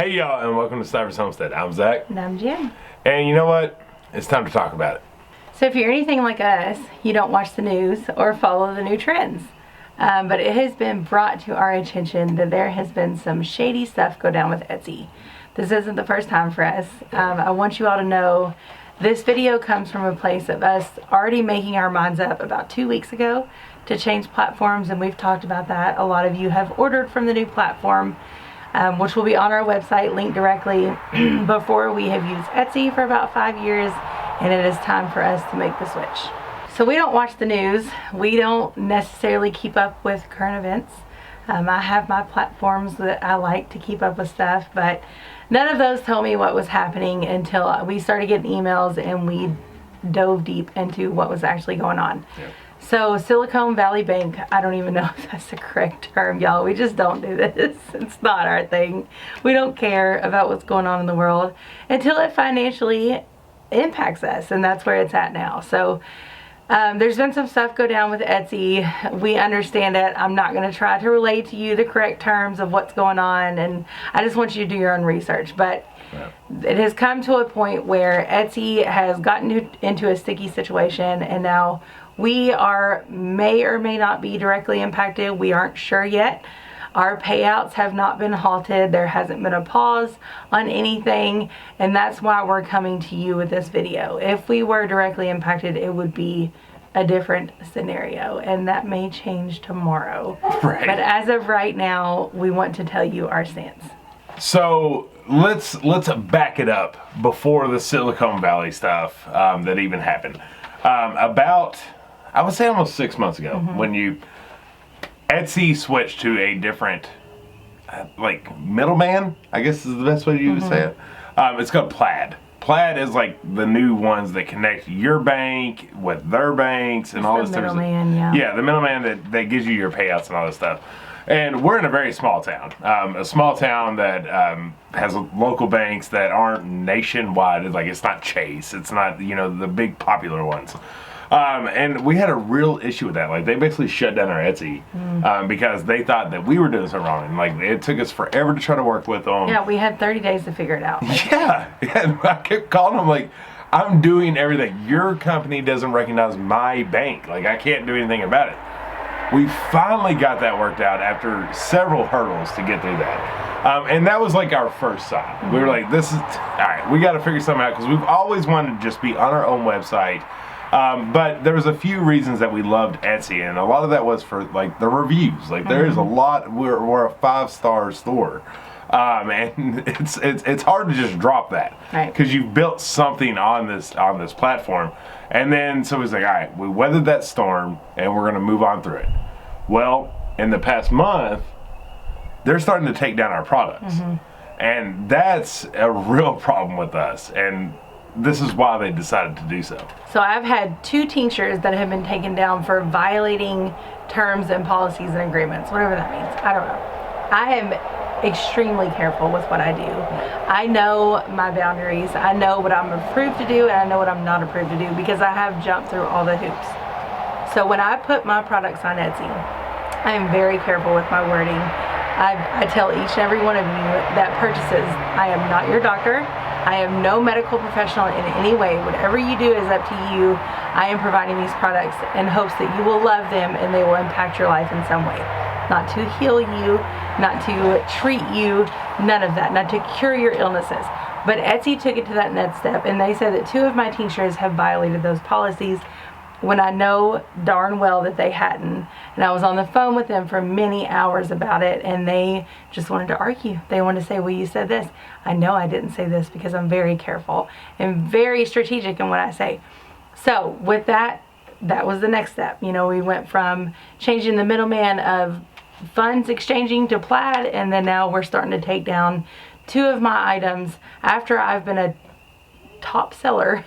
Hey y'all, and welcome to Stivers Homestead. I'm Zach. And I'm Jen. And you know what? It's time to talk about it. So if you're anything like us, you don't watch the news or follow the new trends. But it has been brought to our attention that there has been some shady stuff go down with Etsy. This isn't the first time for us. I want you all to know this video comes from a place of us already making our minds up about 2 weeks ago to change platforms, and we've talked about that. A lot of you have ordered from the new platform, which will be on our website, linked directly. Before, we have used Etsy for about 5 years, and it is time for us to make the switch. So we don't watch the news. We don't necessarily keep up with current events. I have my platforms that I like to keep up with stuff, but none of those told me what was happening until we started getting emails and we dove deep into what was actually going on. Yep. So Silicon Valley Bank, I don't even know if that's the correct term, y'all. We just don't do this. It's not our thing. We don't care about what's going on in the world until it financially impacts us, and that's where it's at now. So there's been some stuff go down with Etsy. We understand it. I'm not going to try to relay to you the correct terms of what's going on, and I just want you to do your own research. But it has come to a point where Etsy has gotten into a sticky situation, and now we may or may not be directly impacted. We aren't sure yet. Our payouts have not been halted. There hasn't been a pause on anything, and that's why we're coming to you with this video. If we were directly impacted, it would be a different scenario, and that may change tomorrow. Right. But as of right now, we want to tell you our stance. So let's back it up before the Silicon Valley stuff that even happened. About, I would say almost 6 months ago, when Etsy switched to a different, like, middleman, I guess is the best way to say it. It's called Plaid. Plaid is like the new ones that connect your bank with their banks and all this stuff. The middleman, yeah. Yeah, the middleman that gives you your payouts and all this stuff. And we're in a very small town. A small town that has local banks that aren't nationwide. It's like, it's not Chase. It's not, the big popular ones. And we had a real issue with that. Like, they basically shut down our Etsy because they thought that we were doing something wrong. And like, it took us forever to try to work with them. Yeah, we had 30 days to figure it out. Yeah. And I kept calling them like, I'm doing everything. Your company doesn't recognize my bank. Like, I can't do anything about it. We finally got that worked out after several hurdles to get through that. And that was like our first sign. We were like, all right, we got to figure something out, because we've always wanted to just be on our own website. But there was a few reasons that we loved Etsy, and a lot of that was for like the reviews. Like, there is a lot. We're a 5-star store, and it's hard to just drop that, because you've built something on this platform. And then somebody's like, all right, we weathered that storm, and we're gonna move on through it. Well, in the past month, they're starting to take down our products, and that's a real problem with us. And this is why they decided to do so. So I've had 2 tinctures that have been taken down for violating terms and policies and agreements, whatever that means. I don't know. I am extremely careful with what I do. I know my boundaries. I know what I'm approved to do, and I know what I'm not approved to do, because I have jumped through all the hoops. So when I put my products on Etsy, I am very careful with my wording. I tell each and every one of you that purchases, I am not your doctor. I am no medical professional in any way. Whatever you do is up to you. I am providing these products in hopes that you will love them and they will impact your life in some way. Not to heal you, not to treat you, none of that, not to cure your illnesses. But Etsy took it to that next step, and they said that 2 of my tinctures have violated those policies, when I know darn well that they hadn't. And I was on the phone with them for many hours about it, and they just wanted to argue. They wanted to say, well, you said this. I know I didn't say this, because I'm very careful and very strategic in what I say. So with that was the next step. We went from changing the middleman of funds exchanging to Plaid, and then now we're starting to take down 2 of my items after I've been a top seller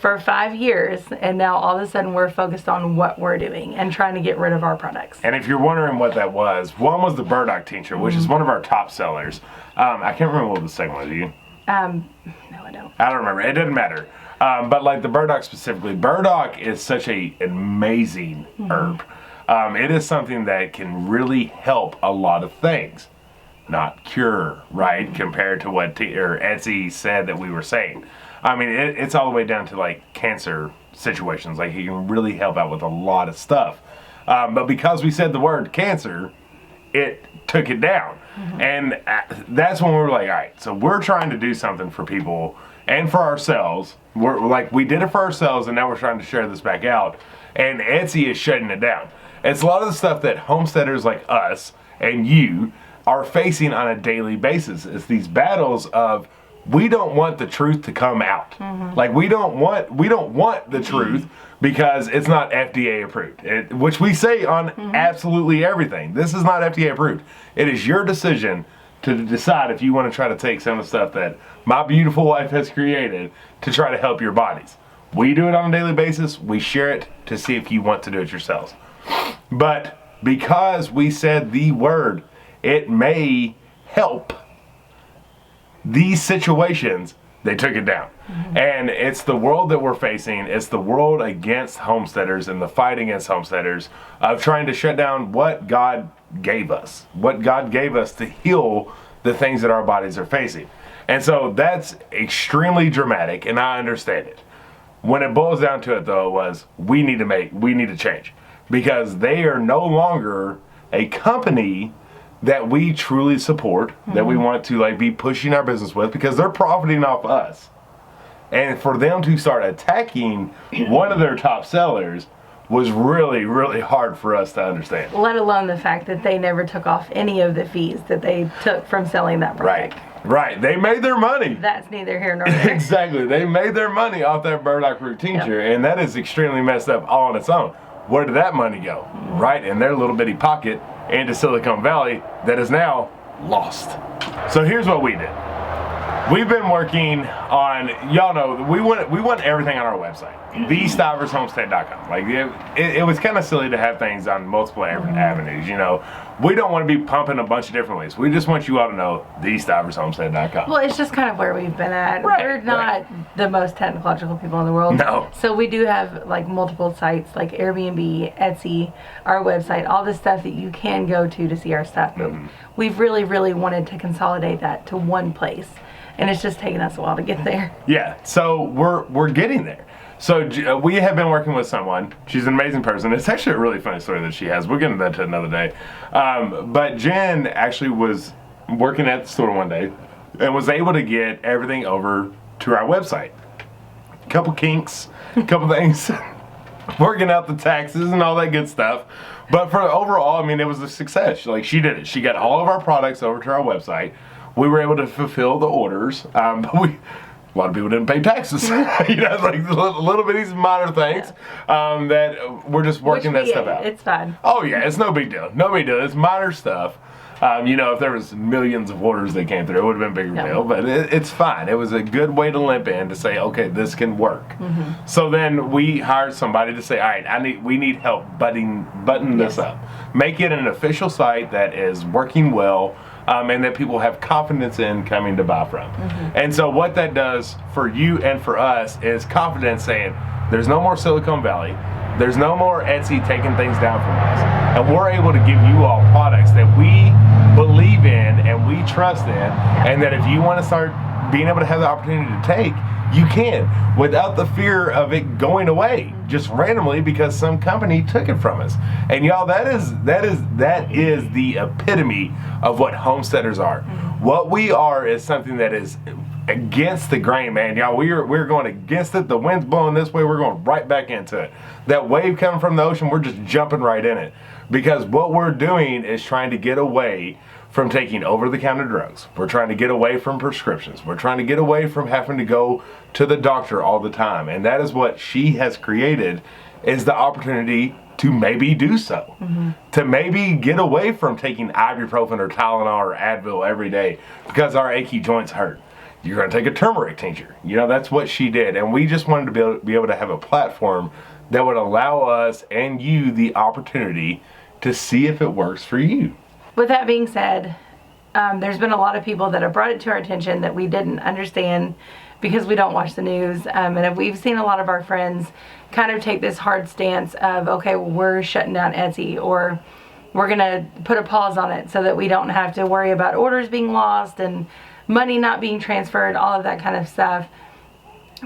for 5 years, and now all of a sudden we're focused on what we're doing and trying to get rid of our products. And if you're wondering what that was, one was the burdock tincture, which is one of our top sellers. I can't remember what the second one was. Do you? No, I don't. I don't remember. It doesn't matter. But like the burdock specifically, burdock is such an amazing herb. It is something that can really help a lot of things. not cure, right? Compared to what Etsy said that we were saying. I mean, it's all the way down to like cancer situations. Like, he can really help out with a lot of stuff. But because we said the word cancer, it took it down. And that's when we were like, all right, so we're trying to do something for people and for ourselves. We're like, we did it for ourselves, and now we're trying to share this back out. And Etsy is shutting it down. It's a lot of the stuff that homesteaders like us and you are facing on a daily basis. It's these battles of, we don't want the truth to come out. Like, we don't want the truth because it's not FDA approved. Which we say on absolutely everything. This is not FDA approved. It is your decision to decide if you want to try to take some of the stuff that my beautiful wife has created to try to help your bodies. We do it on a daily basis. We share it to see if you want to do it yourselves. But because we said the word, it may help these situations, they took it down. And it's the world that we're facing. It's the world against homesteaders and the fight against homesteaders of trying to shut down what God gave us. What God gave us to heal the things that our bodies are facing. And so that's extremely dramatic, and I understand it. When it boils down to it, though, was we need to change. Because they are no longer a company that we truly support, that we want to like be pushing our business with, because they're profiting off us. And for them to start attacking one of their top sellers was really, really hard for us to understand. Let alone the fact that they never took off any of the fees that they took from selling that product. Right. They made their money. That's neither here nor there. Exactly. They made their money off that burdock root tincture, and that is extremely messed up all on its own. Where did that money go? Right in their little bitty pocket into Silicon Valley that is now lost. So here's what we did. We've been working on, y'all know, we want everything on our website, thestivershomestead.com. Like, it was kind of silly to have things on multiple avenues, you know. We don't want to be pumping a bunch of different ways. We just want you all to know thestivershomestead.com. Well, it's just kind of where we've been at. Right, We're not the most technological people in the world. No. So we do have like multiple sites like Airbnb, Etsy, our website, all the stuff that you can go to see our stuff. But we've really, really wanted to consolidate that to one place. And it's just taken us a while to get there. Yeah, so we're getting there. So we have been working with someone. She's an amazing person. It's actually a really funny story that she has. We'll get into that to another day. But Jen actually was working at the store one day and was able to get everything over to our website. A couple kinks, a couple things, working out the taxes and all that good stuff. But for overall, I mean, it was a success. Like, she did it. She got all of our products over to our website. We were able to fulfill the orders, but a lot of people didn't pay taxes. You know, like little bitty minor things that we're just working that stuff out. It's fine. Oh yeah, it's no big deal. No big deal. It's minor stuff. You know, if there was millions of orders that came through, it would have been a bigger deal. But it's fine. It was a good way to limp in to say, okay, this can work. So then we hired somebody to say, all right, we need help button this up, make it an official site that is working well. And that people have confidence in coming to buy from. And so what that does for you and for us is confidence, saying there's no more Silicon Valley, there's no more Etsy taking things down from us, and we're able to give you all products that we believe in and we trust in, and that if you want to start being able to have the opportunity to take, you can, without the fear of it going away just randomly because some company took it from us. And y'all, that is the epitome of what homesteaders are. What we are is something that is against the grain, man. Y'all, we're going against it. The wind's blowing this way, we're going right back into it. That wave coming from the ocean, we're just jumping right in it. Because what we're doing is trying to get away from taking over-the-counter drugs. We're trying to get away from prescriptions. We're trying to get away from having to go to the doctor all the time. And that is what she has created, is the opportunity to maybe do so. To maybe get away from taking ibuprofen or Tylenol or Advil every day because our achy joints hurt. You're going to take a turmeric tincture. You know, that's what she did. And we just wanted to be able to have a platform that would allow us and you the opportunity to see if it works for you. With that being said, there's been a lot of people that have brought it to our attention that we didn't understand because we don't watch the news. And we've seen a lot of our friends kind of take this hard stance of, okay, well, we're shutting down Etsy, or we're going to put a pause on it so that we don't have to worry about orders being lost and money not being transferred, all of that kind of stuff.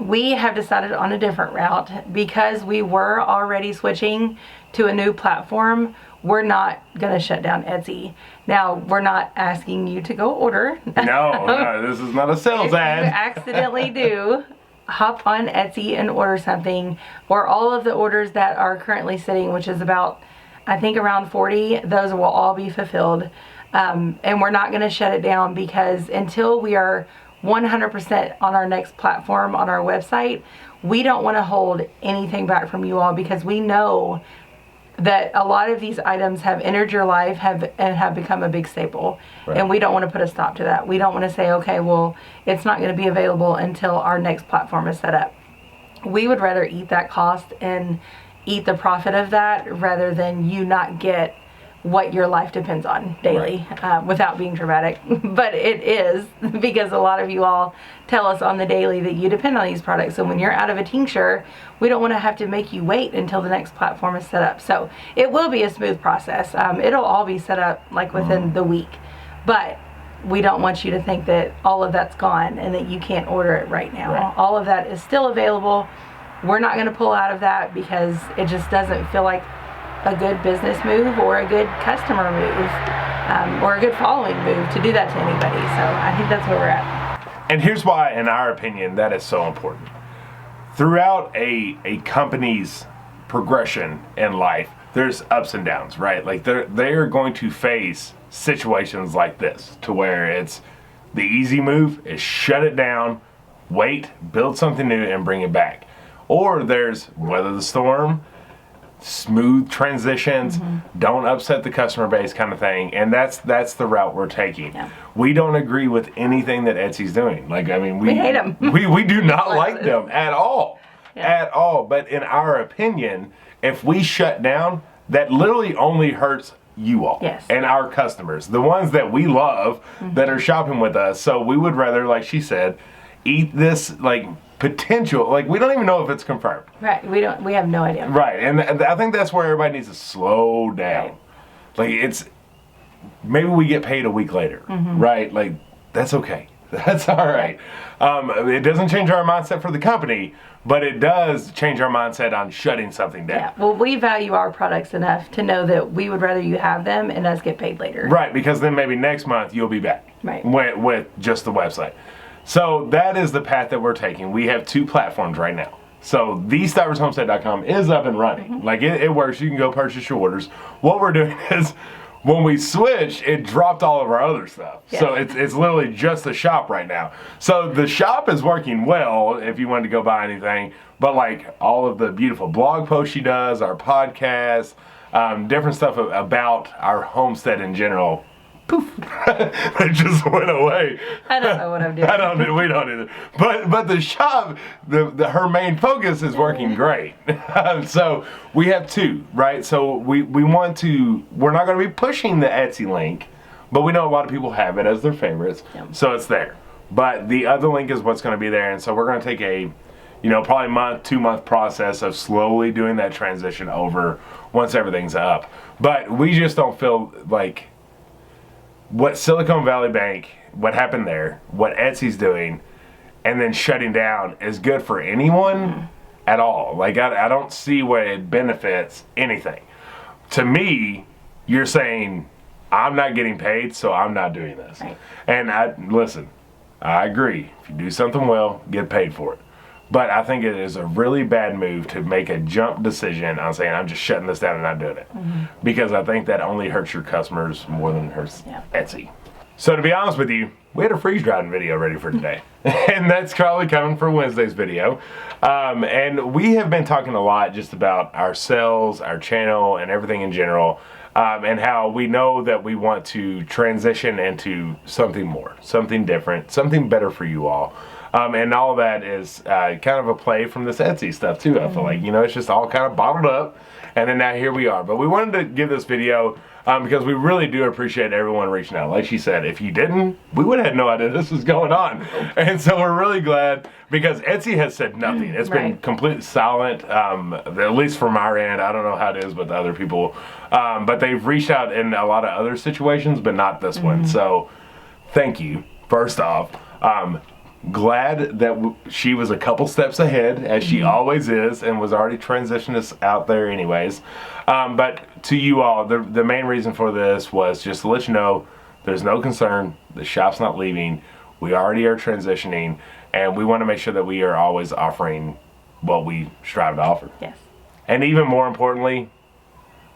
We have decided on a different route because we were already switching to a new platform. We're not going to shut down Etsy. Now, we're not asking you to go order. No, this is not a sales ad. If you accidentally do, hop on Etsy and order something, or all of the orders that are currently sitting, which is about, I think, around 40, those will all be fulfilled. And we're not going to shut it down because until we are 100% on our next platform on our website, we don't want to hold anything back from you all, because we know that a lot of these items have entered your life and have become a big staple. Right. And we don't want to put a stop to that. We don't want to say, okay, well, it's not going to be available until our next platform is set up. We would rather eat that cost and eat the profit of that rather than you not get what your life depends on daily, right. Without being dramatic. But it is, because a lot of you all tell us on the daily that you depend on these products. So when you're out of a tincture, we don't want to have to make you wait until the next platform is set up. So it will be a smooth process. It'll all be set up like within the week. But we don't want you to think that all of that's gone and that you can't order it right now. Right. All of that is still available. We're not going to pull out of that because it just doesn't feel like a good business move or a good customer move, or a good following move to do that to anybody. So I think that's where we're at. And here's why, in our opinion, that is so important. Throughout a company's progression in life, there's ups and downs, right? Like they're going to face situations like this, to where it's the easy move is shut it down, wait, build something new, and bring it back. Or there's weather the storm, smooth transitions, don't upset the customer base kind of thing, and that's the route we're taking. Yeah. We don't agree with anything that Etsy's doing. Like, I mean, we hate them. we do not like them at all. Yeah. At all. But in our opinion, if we shut down, that literally only hurts you all. Yes. And our customers, the ones that we love, that are shopping with us. So we would rather, like she said, eat this like potential, like we don't even know if it's confirmed. Right, we have no idea. Right, and I think that's where everybody needs to slow down. Right. Like, it's, maybe we get paid a week later, right? Like, that's okay. That's all right. It doesn't change our mindset for the company, but it does change our mindset on shutting something down. Yeah, well, we value our products enough to know that we would rather you have them and us get paid later. Right, because then maybe next month you'll be back. Right. With just the website. So that is the path that we're taking. We have 2 platforms right now. So thestivershomestead.com is up and running. Like it works. You can go purchase your orders. What we're doing is, when we switched, it dropped all of our other stuff. Yes. So it's literally just the shop right now. So the shop is working well if you wanted to go buy anything. But like all of the beautiful blog posts she does, our podcast, different stuff about our homestead in general, poof, it just went away. I don't know what I'm doing. We don't either. But the shop, her main focus is working great. So we have 2, right? So we're not going to be pushing the Etsy link, but we know a lot of people have it as their favorites, so it's there. But the other link is what's going to be there, and so we're going to take a, probably month, 2-month process of slowly doing that transition over once everything's up. But we just don't feel like what Silicon Valley Bank, what happened there, what Etsy's doing, and then shutting down is good for anyone at all. Like, I don't see where it benefits anything. To me, you're saying, I'm not getting paid, so I'm not doing this. Right. And listen, I agree. If you do something well, get paid for it. But I think it is a really bad move to make a jump decision on saying, I'm just shutting this down and not doing it. Because I think that only hurts your customers more than it hurts Etsy. So to be honest with you, we had a freeze drying video ready for today. And that's probably coming for Wednesday's video. And we have been talking a lot just about ourselves, our channel, and everything in general. And how we know that we want to transition into something more, something different, something better for you all. And all of that is kind of a play from this Etsy stuff too. I feel like, it's just all kind of bottled up, and then now here we are. But we wanted to give this video because we really do appreciate everyone reaching out. Like she said, if you didn't, we would have had no idea this was going on. And so we're really glad, because Etsy has said nothing. It's been completely silent, at least from our end. I don't know how it is with other people. But they've reached out in a lot of other situations, but not this one. So thank you, first off. Glad that she was a couple steps ahead, as she always is, and was already transitioned us out there anyways. But to you all, the main reason for this was just to let you know there's no concern. The shop's not leaving. We already are transitioning, and we want to make sure that we are always offering what we strive to offer. Yes. And even more importantly,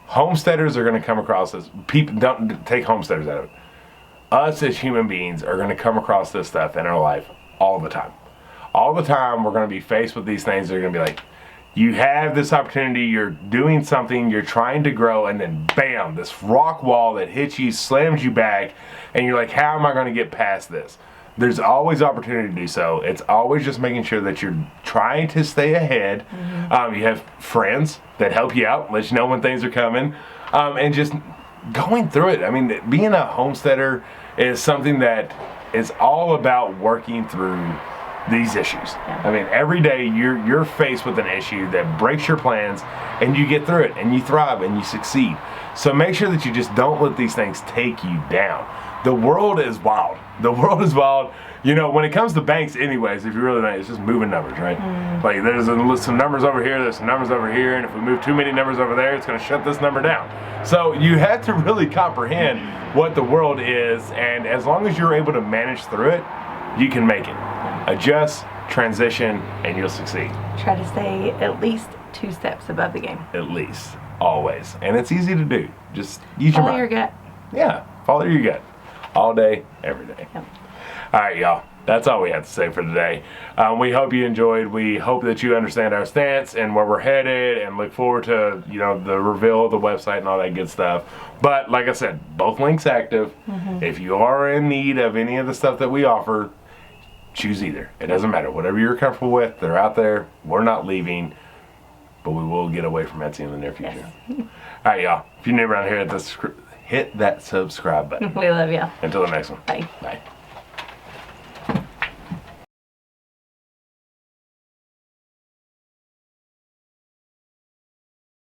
homesteaders are going to come across this. People, don't take homesteaders out of it. Us as human beings are going to come across this stuff in our life all the time. All the time, we're going to be faced with these things. They're going to be like, you have this opportunity, you're doing something, you're trying to grow, and then bam, this rock wall that hits you, slams you back, and you're like, how am I going to get past this? There's always opportunity to do so. It's always just making sure that you're trying to stay ahead. You have friends that help you out, let you know when things are coming, and just going through it. I mean, being a homesteader is something that is all about working through these issues. I mean, every day you're faced with an issue that breaks your plans, and you get through it, and you thrive, and you succeed. So make sure that you just don't let these things take you down. The world is wild. The world is wild. You know, when it comes to banks anyways, if you really know, it's just moving numbers, right? Like, there's some numbers over here, there's some numbers over here, and if we move too many numbers over there, it's going to shut this number down. So you have to really comprehend what the world is, and as long as you're able to manage through it, you can make it. Adjust, transition, and you'll succeed. Try to stay at least 2 steps above the game. At least. Always. And it's easy to do. Just use your mind. Follow your gut. Yeah. Follow your gut. All day, every day. Yep. All right, y'all. That's all we have to say for today. We hope you enjoyed. We hope that you understand our stance and where we're headed, and look forward to, you know, the reveal of the website and all that good stuff. But like I said, both links active. If you are in need of any of the stuff that we offer, choose either. It doesn't matter. Whatever you're comfortable with, they're out there. We're not leaving, but we will get away from Etsy in the near future. Yes. All right, y'all. If you're new around here, hit that subscribe button. We love you. Until the next one. Bye. Bye.